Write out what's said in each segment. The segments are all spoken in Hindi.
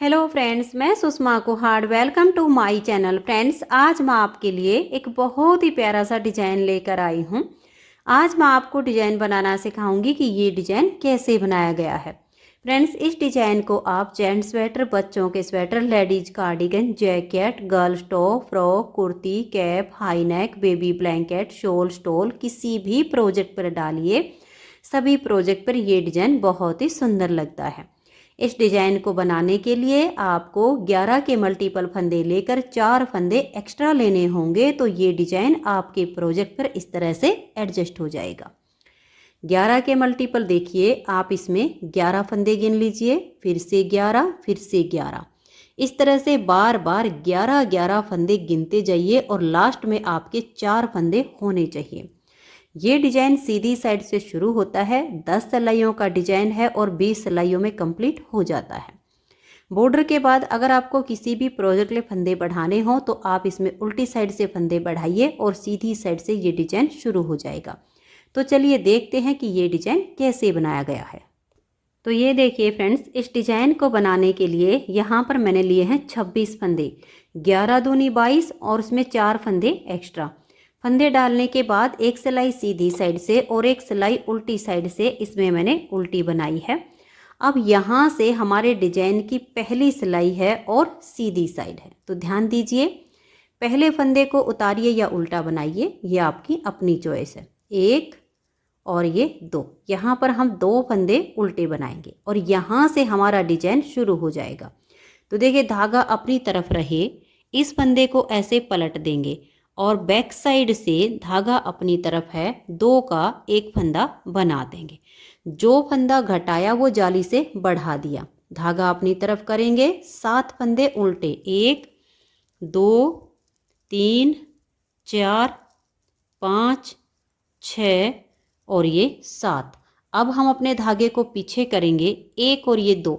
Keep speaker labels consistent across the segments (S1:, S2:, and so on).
S1: हेलो फ्रेंड्स, मैं Sushma Kuhad. Welcome to my channel. Friends, आज मैं आपके लिए एक बहुत ही प्यारा सा डिज़ाइन लेकर आई हूँ। आज मैं आपको डिज़ाइन बनाना सिखाऊंगी कि ये डिज़ाइन कैसे बनाया गया है। फ्रेंड्स, इस डिज़ाइन को आप जेंट्स स्वेटर, बच्चों के sweater, ladies cardigan, jacket, girls top, frock, kurti, cap, high neck, baby blanket, shawl, stall किसी भी प्रोजेक्ट पर डालिए। सभी प्रोजेक्ट पर ये डिज़ाइन बहुत ही सुंदर लगता है। इस डिज़ाइन को बनाने के लिए आपको 11 के मल्टीपल फंदे लेकर 4 फंदे एक्स्ट्रा लेने होंगे, तो ये डिज़ाइन आपके प्रोजेक्ट पर इस तरह से एडजस्ट हो जाएगा। 11 के मल्टीपल देखिए, आप इसमें 11 फंदे गिन लीजिए, फिर से 11, फिर से 11। इस तरह से बार बार 11-11 फंदे गिनते जाइए और लास्ट में आपके 4 फंदे होने चाहिए। ये डिजाइन सीधी साइड से शुरू होता है, 10 सिलाइयों का डिजाइन है और 20 सिलाइयों में कंप्लीट हो जाता है। बॉर्डर के बाद अगर आपको किसी भी प्रोजेक्ट में फंदे बढ़ाने हो तो आप इसमें उल्टी साइड से फंदे बढ़ाइए और सीधी साइड से ये डिजाइन शुरू हो जाएगा। तो चलिए देखते हैं कि ये डिजाइन कैसे बनाया गया है। तो ये देखिए फ्रेंड्स, इस डिजाइन को बनाने के लिए यहाँ पर मैंने लिए हैं 26 फंदे, 11 दूनी 22 और उसमें 4 फंदे एक्स्ट्रा। फंदे डालने के बाद एक सिलाई सीधी साइड से और एक सिलाई उल्टी साइड से इसमें मैंने उल्टी बनाई है। अब यहाँ से हमारे डिजाइन की पहली सिलाई है और सीधी साइड है, तो ध्यान दीजिए। पहले फंदे को उतारिए या उल्टा बनाइए, ये आपकी अपनी चॉइस है। 1 और ये 2, यहाँ पर हम 2 फंदे उल्टे बनाएंगे और यहाँ से हमारा डिजाइन शुरू हो जाएगा। तो देखिए, धागा अपनी तरफ रहे, इस फंदे को ऐसे पलट देंगे और बैक साइड से धागा अपनी तरफ है, 2 का एक फंदा बना देंगे। जो फंदा घटाया वो जाली से बढ़ा दिया, धागा अपनी तरफ करेंगे, 7 फंदे उल्टे, 1 2 3 4 5 6 और ये 7। अब हम अपने धागे को पीछे करेंगे, 1 और ये 2।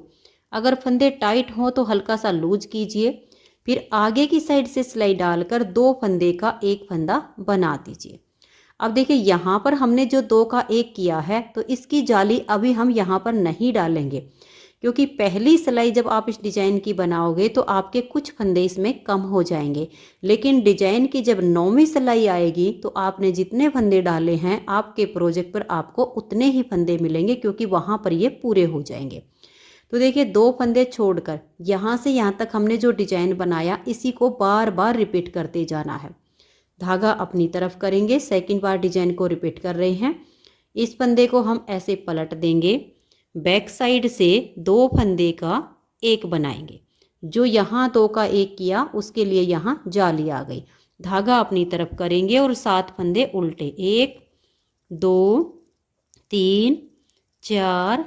S1: अगर फंदे टाइट हों तो हल्का सा लूज कीजिए, फिर आगे की साइड से सिलाई डालकर 2 फंदे का एक फंदा बना दीजिए। अब देखिए, यहाँ पर हमने जो 2 का 1 किया है तो इसकी जाली अभी हम यहाँ पर नहीं डालेंगे, क्योंकि पहली सिलाई जब आप इस डिजाइन की बनाओगे तो आपके कुछ फंदे इसमें कम हो जाएंगे, लेकिन डिजाइन की जब 9वीं सिलाई आएगी तो आपने जितने फंदे डाले हैं आपके प्रोजेक्ट पर आपको उतने ही फंदे मिलेंगे, क्योंकि वहाँ पर ये पूरे हो जाएंगे। तो देखिए, 2 फंदे छोड़कर यहाँ से यहाँ तक हमने जो डिजाइन बनाया इसी को बार बार रिपीट करते जाना है। धागा अपनी तरफ करेंगे, सेकंड बार डिजाइन को रिपीट कर रहे हैं। इस फंदे को हम ऐसे पलट देंगे, बैक साइड से 2 फंदे का एक बनाएंगे। जो यहाँ 2 का 1 किया उसके लिए यहाँ जाली आ गई। धागा अपनी तरफ करेंगे और 7 फंदे उल्टे, 1 2 3 4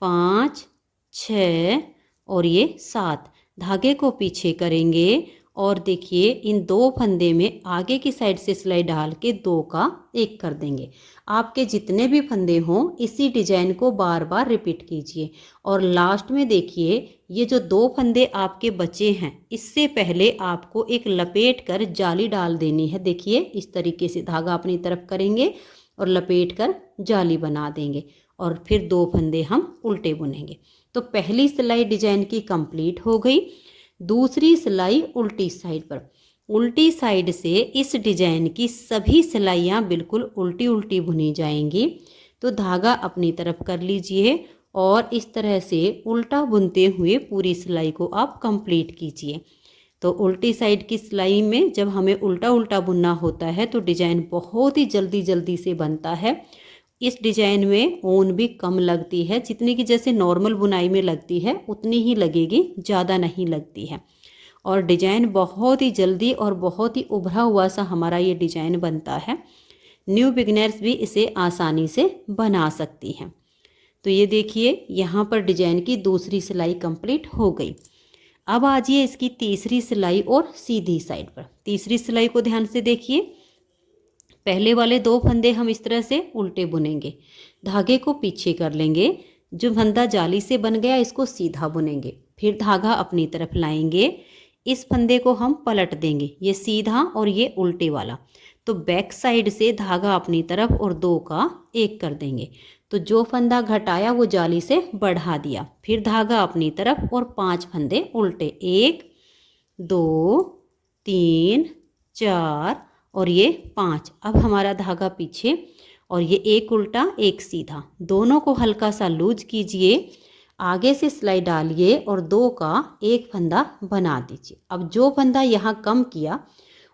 S1: 5 6 और ये 7। धागे को पीछे करेंगे और देखिए, इन 2 फंदे में आगे की साइड से सिलाई डाल के 2 का 1 कर देंगे। आपके जितने भी फंदे हों इसी डिजाइन को बार बार रिपीट कीजिए। और लास्ट में देखिए, ये जो 2 फंदे आपके बचे हैं इससे पहले आपको एक लपेट कर जाली डाल देनी है। देखिए, इस तरीके से धागा अपनी तरफ करेंगे और लपेट कर जाली बना देंगे और फिर 2 फंदे हम उल्टे बुनेंगे। तो पहली सिलाई डिजाइन की कंप्लीट हो गई। दूसरी सिलाई उल्टी साइड पर, उल्टी साइड से इस डिजाइन की सभी सिलाइयाँ बिल्कुल उल्टी उल्टी बुनी जाएंगी। तो धागा अपनी तरफ कर लीजिए और इस तरह से उल्टा बुनते हुए पूरी सिलाई को आप कंप्लीट कीजिए। तो उल्टी साइड की सिलाई में जब हमें उल्टा उल्टा बुनना होता है तो डिजाइन बहुत ही जल्दी जल्दी से बनता है। इस डिजाइन में ऊन भी कम लगती है, जितनी कि जैसे नॉर्मल बुनाई में लगती है उतनी ही लगेगी, ज़्यादा नहीं लगती है। और डिजाइन बहुत ही जल्दी और बहुत ही उभरा हुआ सा हमारा ये डिजाइन बनता है। न्यू बिगिनर्स भी इसे आसानी से बना सकती हैं। तो ये देखिए, यहाँ पर डिजाइन की दूसरी सिलाई कंप्लीट हो गई। अब आजिए इसकी तीसरी सिलाई और सीधी साइड पर। तीसरी सिलाई को ध्यान से देखिए, पहले वाले 2 फंदे हम इस तरह से उल्टे बुनेंगे, धागे को पीछे कर लेंगे, जो फंदा जाली से बन गया इसको सीधा बुनेंगे, फिर धागा अपनी तरफ लाएंगे, इस फंदे को हम पलट देंगे, ये सीधा और ये उल्टे वाला। तो बैक साइड से धागा अपनी तरफ और 2 का 1 कर देंगे। तो जो फंदा घटाया वो जाली से बढ़ा दिया। फिर धागा अपनी तरफ और 5 फंदे उल्टे, 1 2 3 4 और ये 5। अब हमारा धागा पीछे और ये एक उल्टा एक सीधा, दोनों को हल्का सा लूज कीजिए, आगे से सिलाई डालिए और 2 का एक फंदा बना दीजिए। अब जो फंदा यहाँ कम किया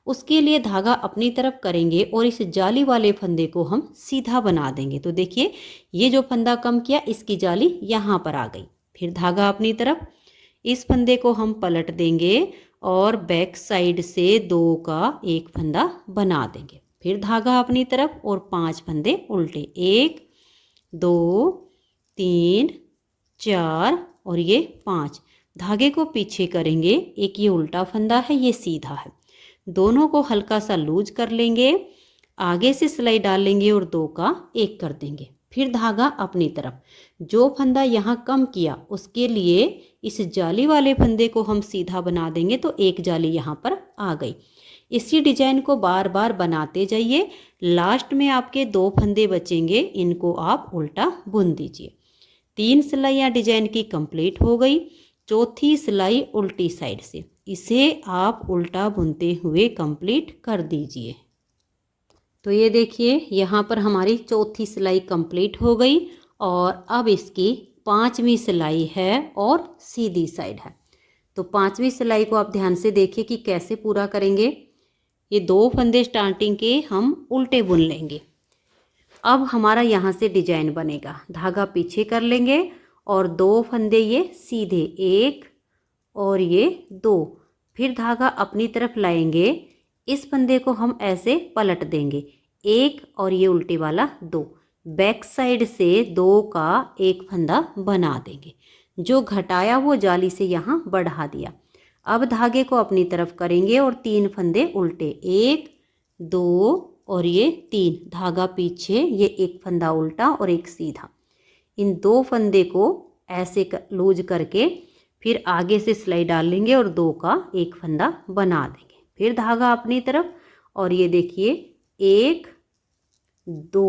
S1: उसके लिए धागा अपनी तरफ करेंगे और इस जाली वाले फंदे को हम सीधा बना देंगे। तो देखिए ये जो फंदा कम किया इसकी जाली यहाँ पर आ गई। फिर धागा अपनी तरफ, इस फंदे को हम पलट देंगे और बैक साइड से 2 का एक फंदा बना देंगे। फिर धागा अपनी तरफ और 5 फंदे उल्टे, 1 2 3 4 और ये 5। धागे को पीछे करेंगे, एक ये उल्टा फंदा है ये सीधा है, दोनों को हल्का सा लूज कर लेंगे, आगे से सिलाई डाल लेंगे और 2 का एक कर देंगे। फिर धागा अपनी तरफ, जो फंदा यहाँ कम किया उसके लिए इस जाली वाले फंदे को हम सीधा बना देंगे, तो एक जाली यहाँ पर आ गई। इसी डिजाइन को बार बार बनाते जाइए, लास्ट में आपके 2 फंदे बचेंगे, इनको आप उल्टा बुन दीजिए। 3 सिलाइयाँ डिजाइन की कंप्लीट हो गई। चौथी सिलाई उल्टी साइड से, इसे आप उल्टा बुनते हुए कंप्लीट कर दीजिए। तो ये देखिए यहाँ पर हमारी चौथी सिलाई कंप्लीट हो गई और अब इसकी 5वीं सिलाई है और सीधी साइड है। तो 5वीं सिलाई को आप ध्यान से देखिए कि कैसे पूरा करेंगे। ये 2 फंदे स्टार्टिंग के हम उल्टे बुन लेंगे। अब हमारा यहाँ से डिजाइन बनेगा, धागा पीछे कर लेंगे और 2 फंदे ये सीधे, 1 और ये 2। फिर धागा अपनी तरफ लाएंगे, इस फंदे को हम ऐसे पलट देंगे, 1 और ये उल्टी वाला 2। बैक साइड से 2 का एक फंदा बना देंगे, जो घटाया वो जाली से यहाँ बढ़ा दिया। अब धागे को अपनी तरफ करेंगे और 3 फंदे उल्टे, 1 2 और ये 3। धागा पीछे, ये एक फंदा उल्टा और एक सीधा, इन 2 फंदे को ऐसे लूज करके फिर आगे से सिलाई डाल लेंगे और 2 का एक फंदा बना देंगे। फिर धागा अपनी तरफ और ये देखिए 1 2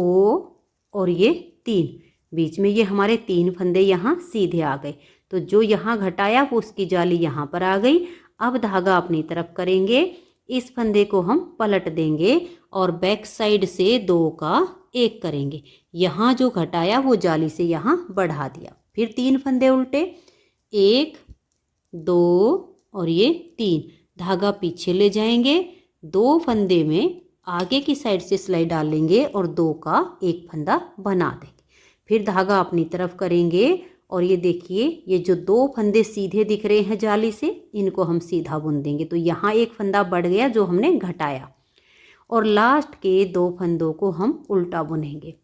S1: और ये 3, बीच में ये हमारे 3 फंदे यहाँ सीधे आ गए, तो जो यहाँ घटाया वो उसकी जाली यहाँ पर आ गई। अब धागा अपनी तरफ करेंगे, इस फंदे को हम पलट देंगे और बैक साइड से 2 का एक करेंगे, यहाँ जो घटाया वो जाली से यहाँ बढ़ा दिया। फिर 3 फंदे उल्टे, 1 2 और ये 3। धागा पीछे ले जाएंगे, 2 फंदे में आगे की साइड से सिलाई डाल लेंगे और 2 का एक फंदा बना देंगे। फिर धागा अपनी तरफ करेंगे और ये देखिए ये जो 2 फंदे सीधे दिख रहे हैं जाली से, इनको हम सीधा बुन देंगे, तो यहाँ एक फंदा बढ़ गया जो हमने घटाया और लास्ट के 2 फंदों को हम उल्टा बुनेंगे।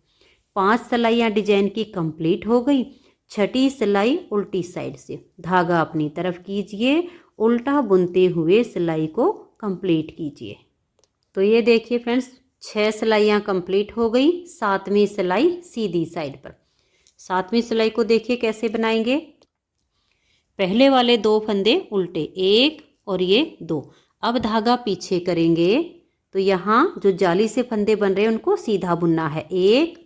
S1: 5 सिलाइयाँ डिजाइन की कंप्लीट हो गई। छठी सिलाई उल्टी साइड से, धागा अपनी तरफ कीजिए, उल्टा बुनते हुए सिलाई को कंप्लीट कीजिए। तो ये देखिए फ्रेंड्स 6 सिलाइयाँ कंप्लीट हो गई। 7वीं सिलाई सीधी साइड पर। 7वीं सिलाई को देखिए कैसे बनाएंगे। पहले वाले 2 फंदे उल्टे, 1 और ये 2। अब धागा पीछे करेंगे, तो यहाँ जो जाली से फंदे बन रहे हैं उनको सीधा बुनना है, 1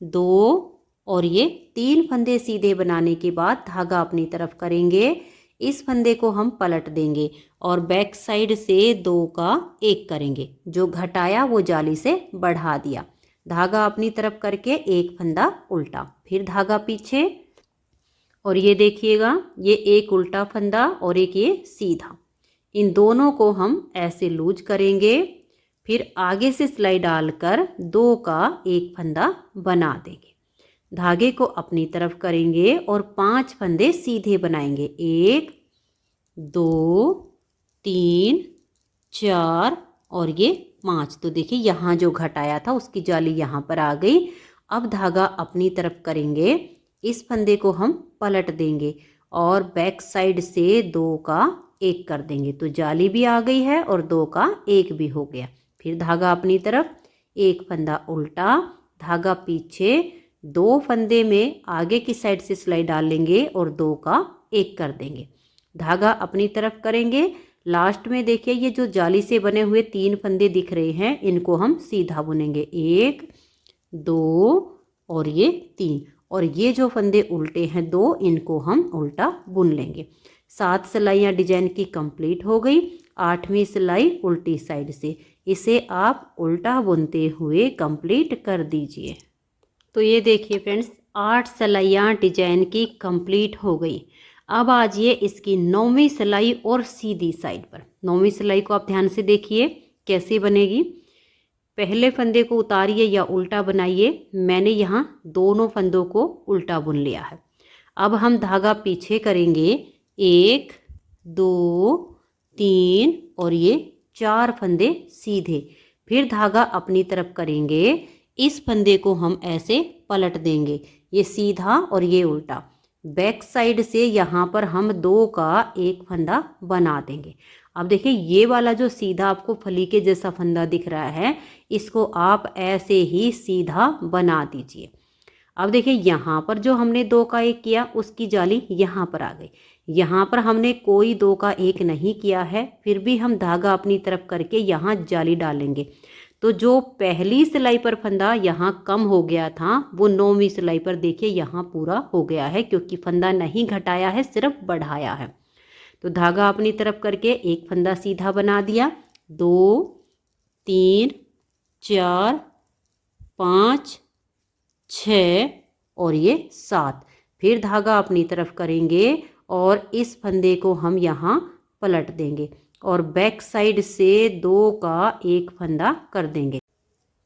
S1: 2 और ये 3 फंदे सीधे बनाने के बाद धागा अपनी तरफ करेंगे, इस फंदे को हम पलट देंगे और बैक साइड से 2 का एक करेंगे, जो घटाया वो जाली से बढ़ा दिया। धागा अपनी तरफ करके एक फंदा उल्टा, फिर धागा पीछे और ये देखिएगा ये एक उल्टा फंदा और एक ये सीधा, इन दोनों को हम ऐसे लूज करेंगे, फिर आगे से सिलाई डालकर 2 का एक फंदा बना देंगे। धागे को अपनी तरफ करेंगे और 5 फंदे सीधे बनाएंगे, 1 2 3 4 और ये 5। तो देखिए यहाँ जो घटाया था उसकी जाली यहाँ पर आ गई। अब धागा अपनी तरफ करेंगे, इस फंदे को हम पलट देंगे और बैक साइड से 2 का एक कर देंगे, तो जाली भी आ गई है और 2 का एक भी हो गया। फिर धागा अपनी तरफ, एक फंदा उल्टा, धागा पीछे, 2 फंदे में आगे की साइड से सिलाई डाल लेंगे और 2 का एक कर देंगे। धागा अपनी तरफ करेंगे, लास्ट में देखिए ये जो जाली से बने हुए 3 फंदे दिख रहे हैं, इनको हम सीधा बुनेंगे, 1 2 और ये 3, और ये जो फंदे उल्टे हैं 2, इनको हम उल्टा बुन लेंगे। 7 सिलाइयाँ डिजाइन की कंप्लीट हो गई। 8वीं सिलाई उल्टी साइड से, इसे आप उल्टा बुनते हुए कंप्लीट कर दीजिए। तो ये देखिए फ्रेंड्स, 8 सिलाइयाँ डिजाइन की कंप्लीट हो गई। अब आजिए इसकी 9वीं सिलाई और सीधी साइड पर। 9वीं सिलाई को आप ध्यान से देखिए कैसे बनेगी। पहले फंदे को उतारिए या उल्टा बनाइए। मैंने यहाँ दोनों फंदों को उल्टा बुन लिया है। अब हम धागा पीछे करेंगे, 1 2 3 और ये 4 फंदे सीधे। फिर धागा अपनी तरफ करेंगे, इस फंदे को हम ऐसे पलट देंगे, ये सीधा और ये उल्टा। बैक साइड से यहाँ पर हम 2 का एक फंदा बना देंगे। अब देखिए ये वाला जो सीधा आपको फली के जैसा फंदा दिख रहा है, इसको आप ऐसे ही सीधा बना दीजिए। अब देखिए यहाँ पर जो हमने 2 का 1 किया, उसकी जाली यहाँ पर आ गई। यहाँ पर हमने कोई 2 का 1 नहीं किया है, फिर भी हम धागा अपनी तरफ करके यहाँ जाली डालेंगे। तो जो पहली सिलाई पर फंदा यहाँ कम हो गया था, वो 9वीं सिलाई पर देखिए यहाँ पूरा हो गया है, क्योंकि फंदा नहीं घटाया है, सिर्फ बढ़ाया है। तो धागा अपनी तरफ करके एक फंदा सीधा बना दिया, 2 3 4 5 6 और ये 7। फिर धागा अपनी तरफ करेंगे और इस फंदे को हम यहाँ पलट देंगे और बैक साइड से 2 का एक फंदा कर देंगे।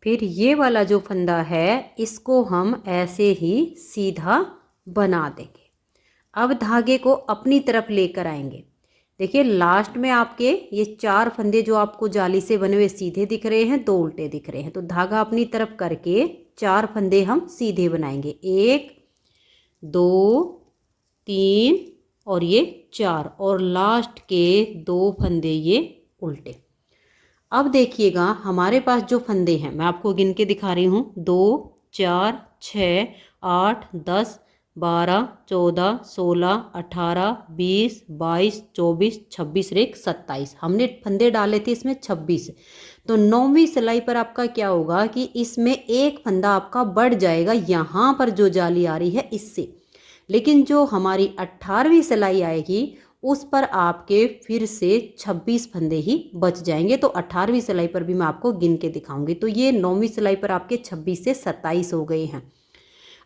S1: फिर ये वाला जो फंदा है, इसको हम ऐसे ही सीधा बना देंगे। अब धागे को अपनी तरफ लेकर आएंगे। देखिए लास्ट में आपके ये 4 फंदे जो आपको जाली से बने हुए सीधे दिख रहे हैं, 2 उल्टे दिख रहे हैं। तो धागा अपनी तरफ करके 4 फंदे हम सीधे बनाएंगे, 1 2 3 और ये 4, और लास्ट के 2 फंदे ये उल्टे। अब देखिएगा हमारे पास जो फंदे हैं, मैं आपको गिन के दिखा रही हूँ, 2 4 6 8 10 12 14 16 18 20 22 24 26 रेख 27। हमने फंदे डाले थे इसमें 26। तो 9वीं सिलाई पर आपका क्या होगा कि इसमें एक फंदा आपका बढ़ जाएगा, यहाँ पर जो जाली आ रही है इससे। लेकिन जो हमारी 18वीं सिलाई आएगी उस पर आपके फिर से 26 फंदे ही बच जाएंगे। तो 18वीं सिलाई पर भी मैं आपको गिन के दिखाऊंगी। तो ये 9वीं सिलाई पर आपके 26 से 27 हो गए हैं।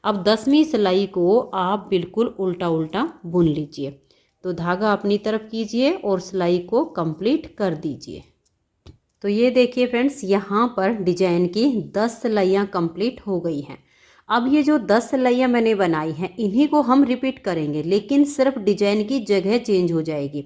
S1: अब 10वीं सिलाई को आप बिल्कुल उल्टा उल्टा बुन लीजिए। तो धागा अपनी तरफ कीजिए और सिलाई को कंप्लीट कर दीजिए। तो ये देखिए फ्रेंड्स, यहाँ पर डिजाइन की 10 सिलाइयाँ कंप्लीट हो गई हैं। अब ये जो 10 सिलाइयाँ मैंने बनाई हैं, इन्हीं को हम रिपीट करेंगे, लेकिन सिर्फ डिजाइन की जगह चेंज हो जाएगी।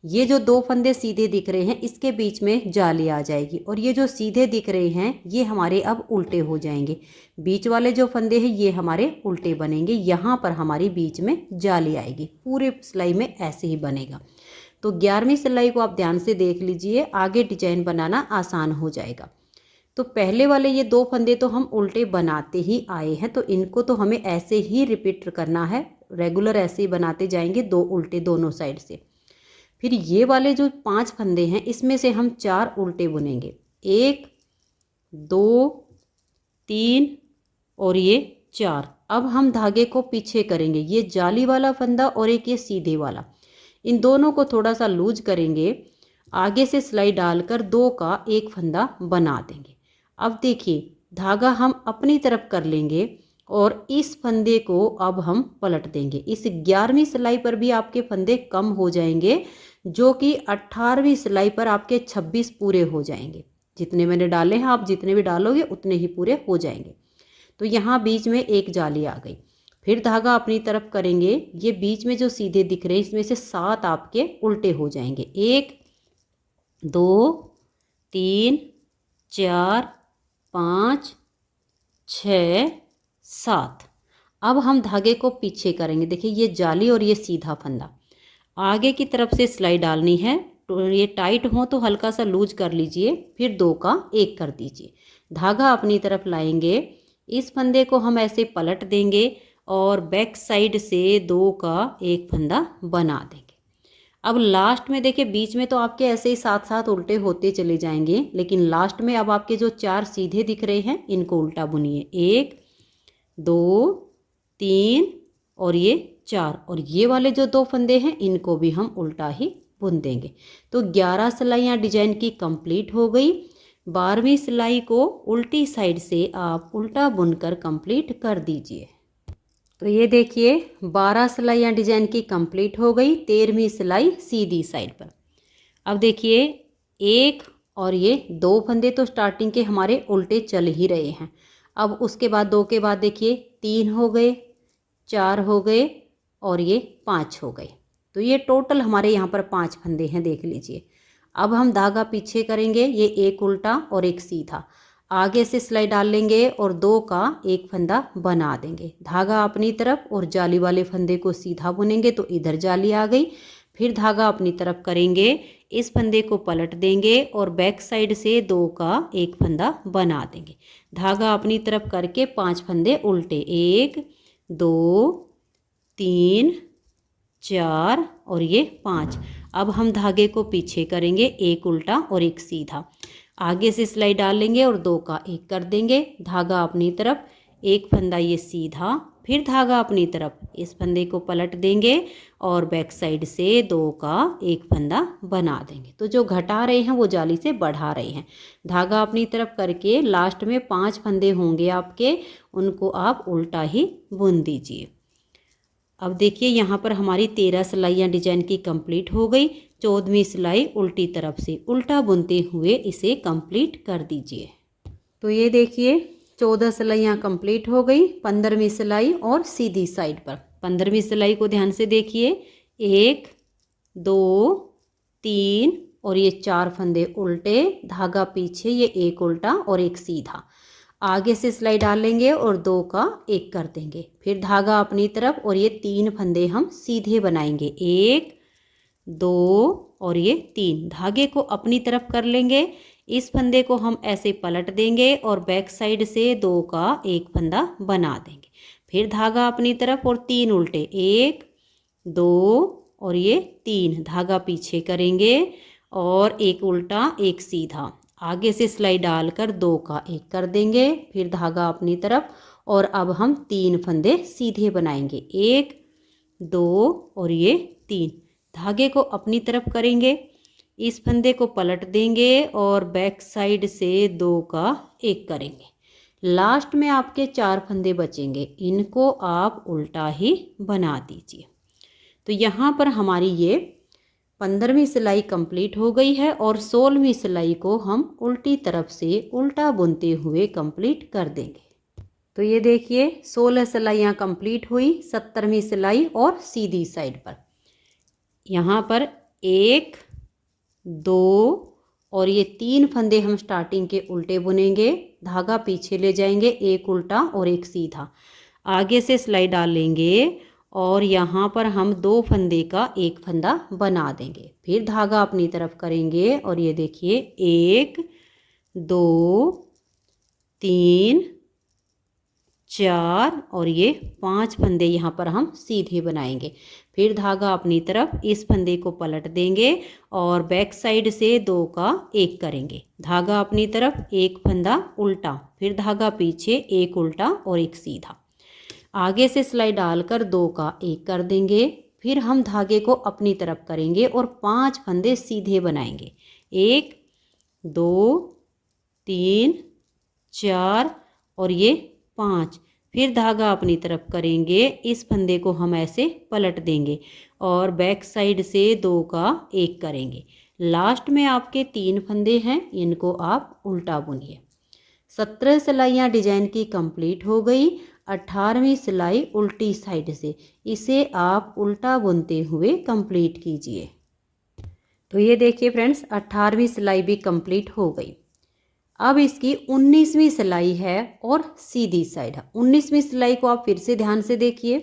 S1: ये जो 2 फंदे सीधे दिख रहे हैं, इसके बीच में जाली आ जाएगी, और ये जो सीधे दिख रहे हैं ये हमारे अब उल्टे हो जाएंगे। बीच वाले जो फंदे हैं ये हमारे उल्टे बनेंगे, यहाँ पर हमारी बीच में जाली आएगी। पूरे सिलाई में ऐसे ही बनेगा। तो 11वीं सिलाई को आप ध्यान से देख लीजिए, आगे डिजाइन बनाना आसान हो जाएगा। तो पहले वाले ये 2 फंदे तो हम उल्टे बनाते ही आए हैं, तो इनको तो हमें ऐसे ही रिपीट करना है, रेगुलर ऐसे ही बनाते जाएंगे, 2 उल्टे दोनों साइड से। फिर ये वाले जो 5 फंदे हैं, इसमें से हम 4 उल्टे बुनेंगे, 1 2 3 और ये 4। अब हम धागे को पीछे करेंगे, ये जाली वाला फंदा और एक ये सीधे वाला, इन दोनों को थोड़ा सा लूज करेंगे, आगे से सिलाई डालकर 2 का एक फंदा बना देंगे। अब देखिए धागा हम अपनी तरफ कर लेंगे और इस फंदे को अब हम पलट देंगे। इस 11वीं सिलाई पर भी आपके फंदे कम हो जाएंगे, जो कि 18वीं सिलाई पर आपके 26 पूरे हो जाएंगे। जितने मैंने डाले हैं, आप जितने भी डालोगे उतने ही पूरे हो जाएंगे। तो यहाँ बीच में एक जाली आ गई। फिर धागा अपनी तरफ करेंगे, ये बीच में जो सीधे दिख रहे हैं इसमें से 7 आपके उल्टे हो जाएंगे, 1 2 3 4 5 6 7। अब हम धागे को पीछे करेंगे। देखिए ये जाली और ये सीधा फंदा, आगे की तरफ से सिलाई डालनी है। तो ये टाइट हो तो हल्का सा लूज कर लीजिए, फिर 2 का 1 कर दीजिए। धागा अपनी तरफ लाएंगे, इस फंदे को हम ऐसे पलट देंगे और बैक साइड से 2 का एक फंदा बना देंगे। अब लास्ट में देखिए बीच में तो आपके ऐसे ही साथ साथ उल्टे होते चले जाएंगे, लेकिन लास्ट में अब आपके जो 4 सीधे दिख रहे हैं इनको उल्टा बुनिए, 1 2 3 और ये 4, और ये वाले जो 2 फंदे हैं इनको भी हम उल्टा ही बुन देंगे। तो 11 सिलाइयाँ डिजाइन की कंप्लीट हो गई। 12वीं सिलाई को उल्टी साइड से आप उल्टा बुनकर कंप्लीट कर दीजिए। तो ये देखिए 12 सिलाइयाँ डिजाइन की कंप्लीट हो गई। 13वीं सिलाई सीधी साइड पर। अब देखिए एक और ये 2 फंदे तो स्टार्टिंग के हमारे उल्टे चल ही रहे हैं। अब उसके बाद 2 के बाद देखिए 3 हो गए, 4 हो गए और ये 5 हो गए। तो ये टोटल हमारे यहाँ पर 5 फंदे हैं, देख लीजिए। अब हम धागा पीछे करेंगे, ये एक उल्टा और एक सीधा, आगे से सिलाई डाल लेंगे और 2 का एक फंदा बना देंगे। धागा अपनी तरफ और जाली वाले फंदे को सीधा बुनेंगे तो इधर जाली आ गई। फिर धागा अपनी तरफ करेंगे, इस फंदे को पलट देंगे और बैक साइड से 2 का एक फंदा बना देंगे। धागा अपनी तरफ करके 5 फंदे उल्टे, 1 2 3 4 और ये 5। अब हम धागे को पीछे करेंगे, एक उल्टा और एक सीधा, आगे से सिलाई डाल लेंगे और 2 का एक कर देंगे। धागा अपनी तरफ, एक फंदा ये सीधा, फिर धागा अपनी तरफ, इस फंदे को पलट देंगे और बैक साइड से 2 का एक फंदा बना देंगे। तो जो घटा रहे हैं वो जाली से बढ़ा रहे हैं। धागा अपनी तरफ करके लास्ट में 5 फंदे होंगे आपके, उनको आप उल्टा ही बुन दीजिए। अब देखिए यहाँ पर हमारी 13 सिलाइयाँ डिजाइन की कंप्लीट हो गई। 14वीं सिलाई उल्टी तरफ से उल्टा बुनते हुए इसे कंप्लीट कर दीजिए। तो ये देखिए 14 सिलाइयाँ कंप्लीट हो गई। 15वीं सिलाई और सीधी साइड पर। 15वीं सिलाई को ध्यान से देखिए, 1 2 3 और ये 4 फंदे उल्टे, धागा पीछे, ये एक उल्टा और एक सीधा, आगे से सिलाई डाल लेंगे और 2 का एक कर देंगे। फिर धागा अपनी तरफ और ये 3 फंदे हम सीधे बनाएंगे, 1 2 और ये 3। धागे को अपनी तरफ कर लेंगे, इस फंदे को हम ऐसे पलट देंगे और बैक साइड से 2 का एक फंदा बना देंगे। फिर धागा अपनी तरफ और 3 उल्टे, 1 2 और ये 3। धागा पीछे करेंगे और एक उल्टा एक सीधा, आगे से सिलाई डालकर 2 का एक कर देंगे। फिर धागा अपनी तरफ और अब हम 3 फंदे सीधे बनाएंगे, 1 2 और ये 3। धागे को अपनी तरफ करेंगे, इस फंदे को पलट देंगे और बैक साइड से 2 का एक करेंगे। लास्ट में आपके 4 फंदे बचेंगे, इनको आप उल्टा ही बना दीजिए। तो यहाँ पर हमारी ये 15वीं सिलाई कंप्लीट हो गई है और 16वीं सिलाई को हम उल्टी तरफ से उल्टा बुनते हुए कंप्लीट कर देंगे। तो ये देखिए 16 सिलाइयाँ कंप्लीट हुई। 17वीं सिलाई और सीधी साइड पर। यहाँ पर 1 2 और ये 3 फंदे हम स्टार्टिंग के उल्टे बुनेंगे। धागा पीछे ले जाएंगे, एक उल्टा और एक सीधा, आगे से सिलाई डाल लेंगे और यहाँ पर हम 2 फंदे का एक फंदा बना देंगे। फिर धागा अपनी तरफ करेंगे और ये देखिए 1 2 3 4 और ये 5 फंदे यहाँ पर हम सीधे बनाएंगे। फिर धागा अपनी तरफ, इस फंदे को पलट देंगे और बैक साइड से 2 का एक करेंगे। धागा अपनी तरफ, एक फंदा उल्टा, फिर धागा पीछे, एक उल्टा और एक सीधा, आगे से सिलाई डालकर 2 का एक कर देंगे। फिर हम धागे को अपनी तरफ करेंगे और 5 फंदे सीधे बनाएंगे, 1 2 3 4 और ये 5। फिर धागा अपनी तरफ करेंगे, इस फंदे को हम ऐसे पलट देंगे और बैक साइड से 2 का एक करेंगे। लास्ट में आपके 3 फंदे हैं, इनको आप उल्टा बुनिए। 17 सिलाइयाँ डिजाइन की कंप्लीट हो गई। 18वीं सिलाई उल्टी साइड से, इसे आप उल्टा बुनते हुए कंप्लीट कीजिए। तो ये देखिए फ्रेंड्स 18वीं सिलाई भी कंप्लीट हो गई। अब इसकी 19वीं सिलाई है और सीधी साइड है। 19वीं सिलाई को आप फिर से ध्यान से देखिए,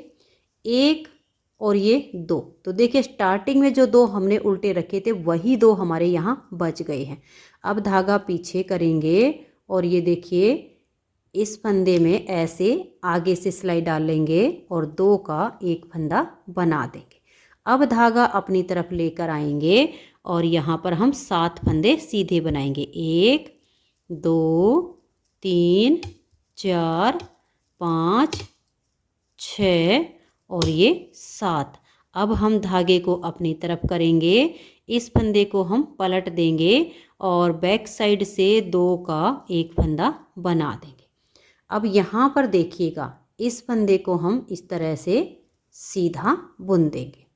S1: 1 और ये 2। तो देखिए स्टार्टिंग में जो 2 हमने उल्टे रखे थे वही 2 हमारे यहाँ बच गए हैं। अब धागा पीछे करेंगे और ये देखिए इस फंदे में ऐसे आगे से सिलाई डाल लेंगे और 2 का एक फंदा बना देंगे। अब धागा अपनी तरफ लेकर आएंगे और यहाँ पर हम 7 फंदे सीधे बनाएंगे, 1 2 3 4 5, 6 और ये 7। अब हम धागे को अपनी तरफ करेंगे, इस फंदे को हम पलट देंगे और बैक साइड से 2 का एक फंदा बना देंगे। अब यहाँ पर देखिएगा, इस फंदे को हम इस तरह से सीधा बुन देंगे।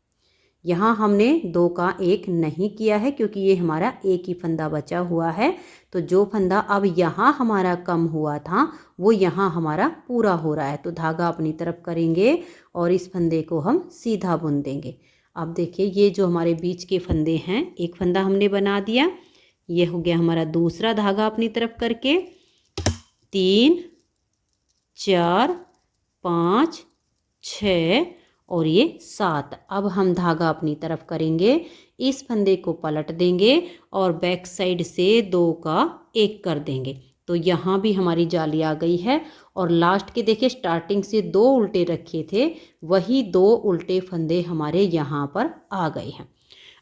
S1: यहाँ हमने 2 का एक नहीं किया है क्योंकि ये हमारा एक ही फंदा बचा हुआ है। तो जो फंदा अब यहाँ हमारा कम हुआ था वो यहाँ हमारा पूरा हो रहा है। तो धागा अपनी तरफ करेंगे और इस फंदे को हम सीधा बुन देंगे। अब देखिए, ये जो हमारे बीच के फंदे हैं, एक फंदा हमने बना दिया, ये हो गया हमारा दूसरा धागा अपनी तरफ करके 3, 4, 5, 6 और ये 7। अब हम धागा अपनी तरफ करेंगे, इस फंदे को पलट देंगे और बैक साइड से 2 का एक कर देंगे। तो यहाँ भी हमारी जाली आ गई है। और लास्ट के देखिए, स्टार्टिंग से 2 उल्टे रखे थे, वही 2 उल्टे फंदे हमारे यहाँ पर आ गए हैं।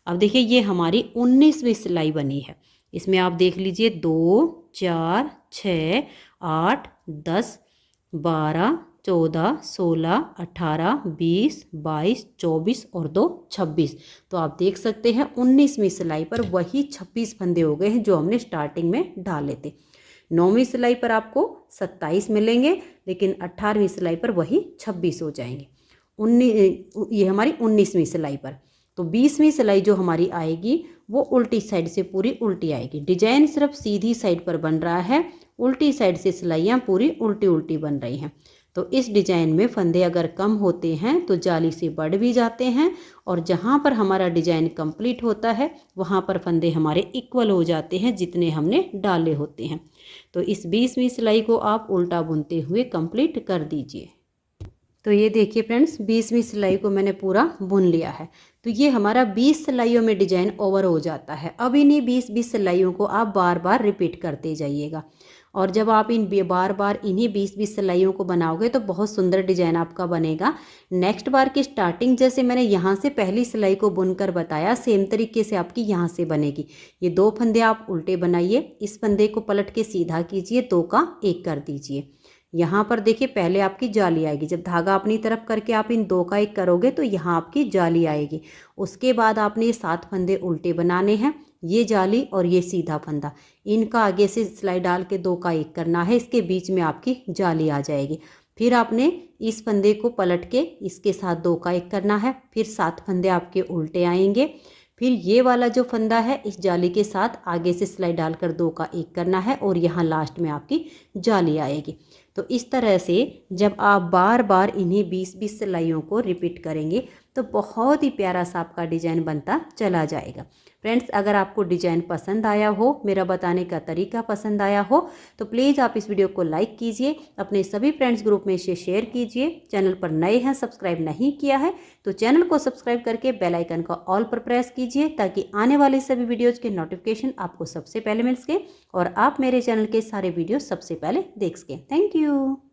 S1: अब देखिए, ये हमारी 19वीं सिलाई बनी है। इसमें आप देख लीजिए 2, 4, 6, 8, 10, 12, 14, 16, 18, 20, 22, 24 और 2 26। तो आप देख सकते हैं 19वीं सिलाई पर वही 26 फंदे हो गए हैं जो हमने स्टार्टिंग में डाले थे। 9वीं सिलाई पर आपको 27 मिलेंगे, लेकिन 18वीं सिलाई पर वही 26 हो जाएंगे। ये हमारी 19वीं सिलाई पर। तो 20वीं सिलाई जो हमारी आएगी वो उल्टी साइड से पूरी उल्टी आएगी। डिजाइन सिर्फ सीधी साइड पर बन रहा है, उल्टी साइड से सिलाइयाँ पूरी उल्टी उल्टी बन रही हैं। तो इस डिजाइन में फंदे अगर कम होते हैं तो जाली से बढ़ भी जाते हैं, और जहाँ पर हमारा डिजाइन कंप्लीट होता है वहाँ पर फंदे हमारे इक्वल हो जाते हैं जितने हमने डाले होते हैं। तो इस 20वीं सिलाई को आप उल्टा बुनते हुए कंप्लीट कर दीजिए। तो ये देखिए फ्रेंड्स, 20वीं सिलाई को मैंने पूरा बुन लिया है। तो ये हमारा 20 सिलाइयों में डिजाइन ओवर हो जाता है। अब इन्हीं 20 सिलाइयों को आप बार बार रिपीट करते जाइएगा, और जब आप इन बार बार इन्हीं 20 सिलाइयों को बनाओगे तो बहुत सुंदर डिजाइन आपका बनेगा। नेक्स्ट बार की स्टार्टिंग जैसे मैंने यहाँ से पहली सिलाई को बुनकर बताया, सेम तरीके से आपकी यहाँ से बनेगी। ये 2 फंदे आप उल्टे बनाइए, इस फंदे को पलट के सीधा कीजिए, 2 का एक कर दीजिए। यहाँ पर देखिए, पहले आपकी जाली आएगी। जब धागा अपनी तरफ करके आप इन 2 का एक करोगे तो यहाँ आपकी जाली आएगी। उसके बाद आपने ये 7 फंदे उल्टे बनाने हैं, ये जाली और ये सीधा फंदा, इनका आगे से सिलाई डाल के 2 का एक करना है, इसके बीच में आपकी जाली आ जाएगी। फिर आपने इस फंदे को पलट के इसके साथ 2 का एक करना है, फिर 7 फंदे आपके उल्टे आएंगे। फिर ये वाला जो फंदा है इस जाली के साथ आगे से सिलाई डालकर 2 का एक करना है, और यहाँ लास्ट में आपकी जाली आएगी। तो इस तरह से जब आप बार बार इन्हीं 20 सिलाइयों को रिपीट करेंगे तो बहुत ही प्यारा सा आपका डिजाइन बनता चला जाएगा। फ्रेंड्स, अगर आपको डिजाइन पसंद आया हो, मेरा बताने का तरीका पसंद आया हो, तो प्लीज़ आप इस वीडियो को लाइक कीजिए, अपने सभी फ्रेंड्स ग्रुप में इसे शेयर कीजिए। चैनल पर नए हैं, सब्सक्राइब नहीं किया है तो चैनल को सब्सक्राइब करके बेल आइकन का ऑल पर प्रेस कीजिए, ताकि आने वाले सभी वीडियोज़ के नोटिफिकेशन आपको सबसे पहले मिल सके और आप मेरे चैनल के सारे वीडियो सबसे पहले देख सकें। Thank you.